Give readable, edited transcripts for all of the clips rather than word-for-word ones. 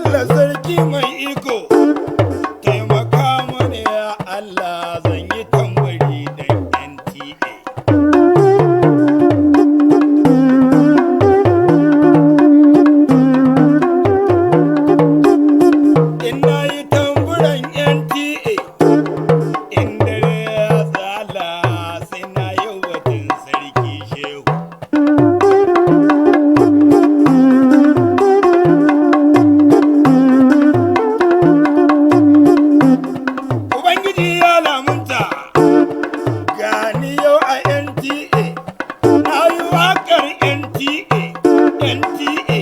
Allah sarki mai iko, taimaka mana ya Allah, zan yi tambari dan NTA. Ina yi tamburan NTA, in dare ya tsala sai na yi watan sarki shehu. Ubangiji ya lamunta gani yau a NTA, na yi waƙar NTA, NTA,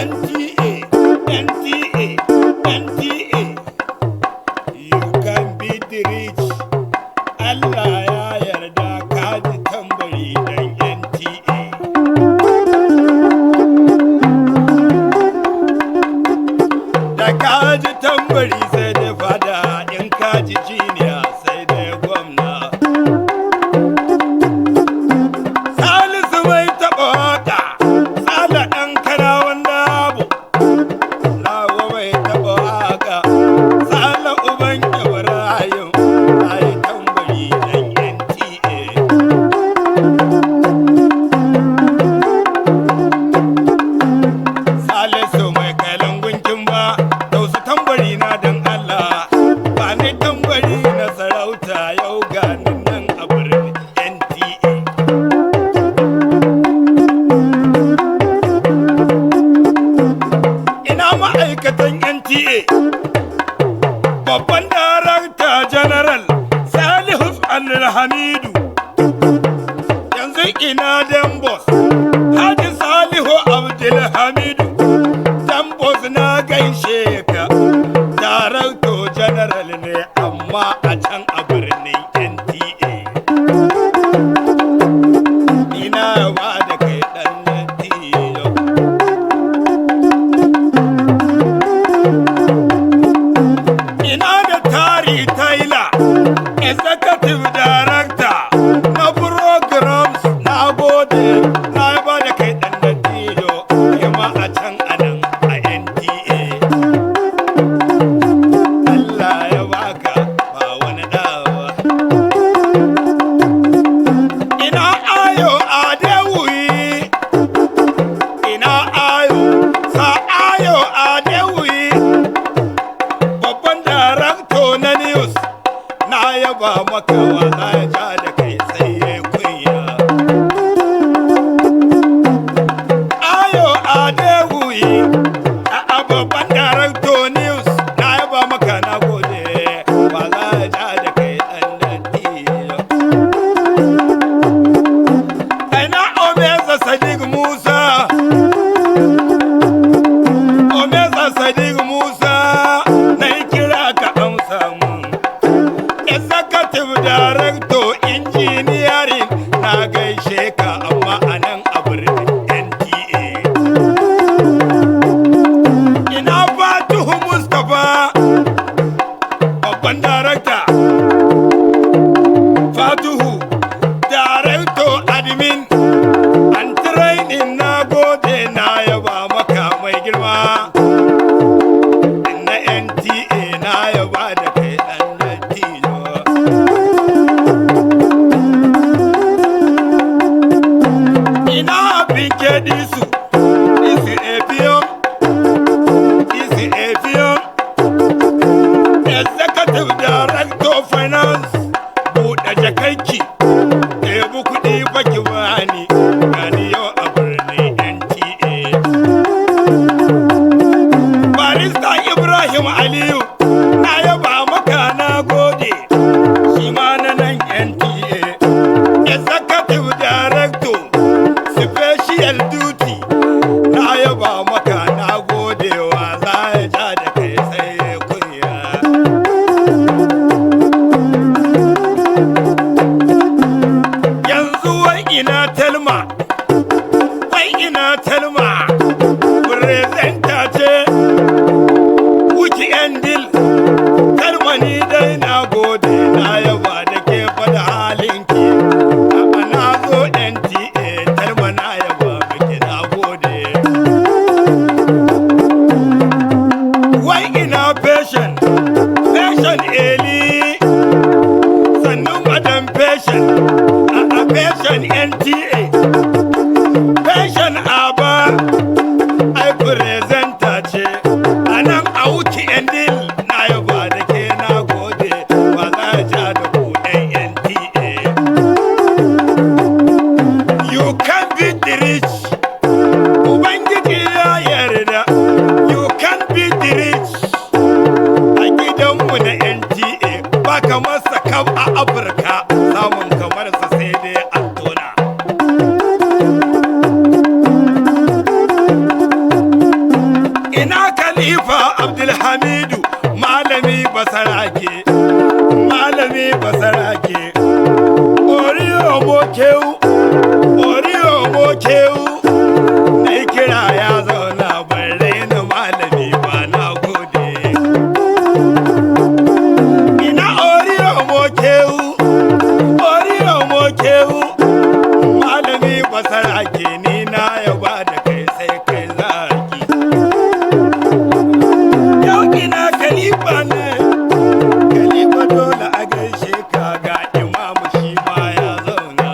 NTA, NTA, NTA. You can be the rich. Allah ya yarda ka ji tambari dan NTA. Da ka ji tambari sai da fada, in ka ji jiniya sai da gwamna. Salisu mai taɓa waka, Sala ɗan kanawan dabo. Nawa mai taɓa waka, Sala uban Ibrahim, na yi tambari dan NTA. Salisu mai kailan gunkin ba, tausu tambari na dan Allah, ba ni tambari na sarauta yau gani nan a birnin NTA. Ina ma'aikatan NTA, babban darakta general Salihu Alhamidu, yanzu ina Dambos, Haji Salihu Abdulhamidu, Dambos na gaishe ka, darakto general ne amma a can a birnin NTA. Ina ba da kai ɗan NTA. Ina da Tari Taylor, executive director na programs, na gode, na ba da kai ɗan dattijo, yamma a can anan a NTA. Allah ya baka ba wani dawa. Ina ayo Adewuyi, ina ayo, sa ayo Adewuyi, babban darakto na news, na yaba maka wa na ja da kai sai ya kunya. Ayo Adewuyi, a babban darakto news, na yaba maka na gode wa na ja da kai ɗan dattijo. Ina Omeza Sadiq Musa, Omeza Sadiq Musa, na yi kira ka amsa mun. Executive Director Engineering, na gaishe ka amma a nan a birnin NTA. Ina Fatuhu Mustapha, babban darakta. Fatuhu, Director Admin and Training, na gode na yaba maka mai girma. Na NTA na yaba da kai ɗan dattijo. Ina Bike Disu, Isi Efiyon, Isi Efiyon, Executive Director Finance, buɗe jakanki, ɗebi kuɗi baki bani, gani yau a birnin NTA. Barista Ibrahim Aliyu, na yaba maka na gode, shi ma na nan NTA. Executive Director, Special Duty, na yaba maka na gode wa za ya ja da kai sai ya kunya. Yanzu wai ina Telma, wai ina Telma, presenter ce, Wuki Endil, Abdulhamidu malami basarake, malami basarake. Oriyo mokeu, oriyo mokeu. Na kira ya zauna bare na malami ba na gode. Ina oriyo mokeu, oriyo mokeu. Malami basarake ni na yaba da kai sai kai zaki. Yau ina kalifa ne, kalifa dole a gaishe ka ga imamu shi ma ya zauna.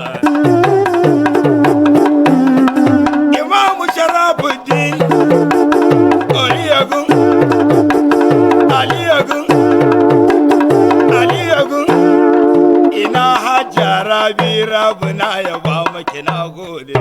Imamu Sharafuddin, Aliyagun, Aliyagun, Aliyagun. Ina hajja rabi rabu na yaba maki na gode.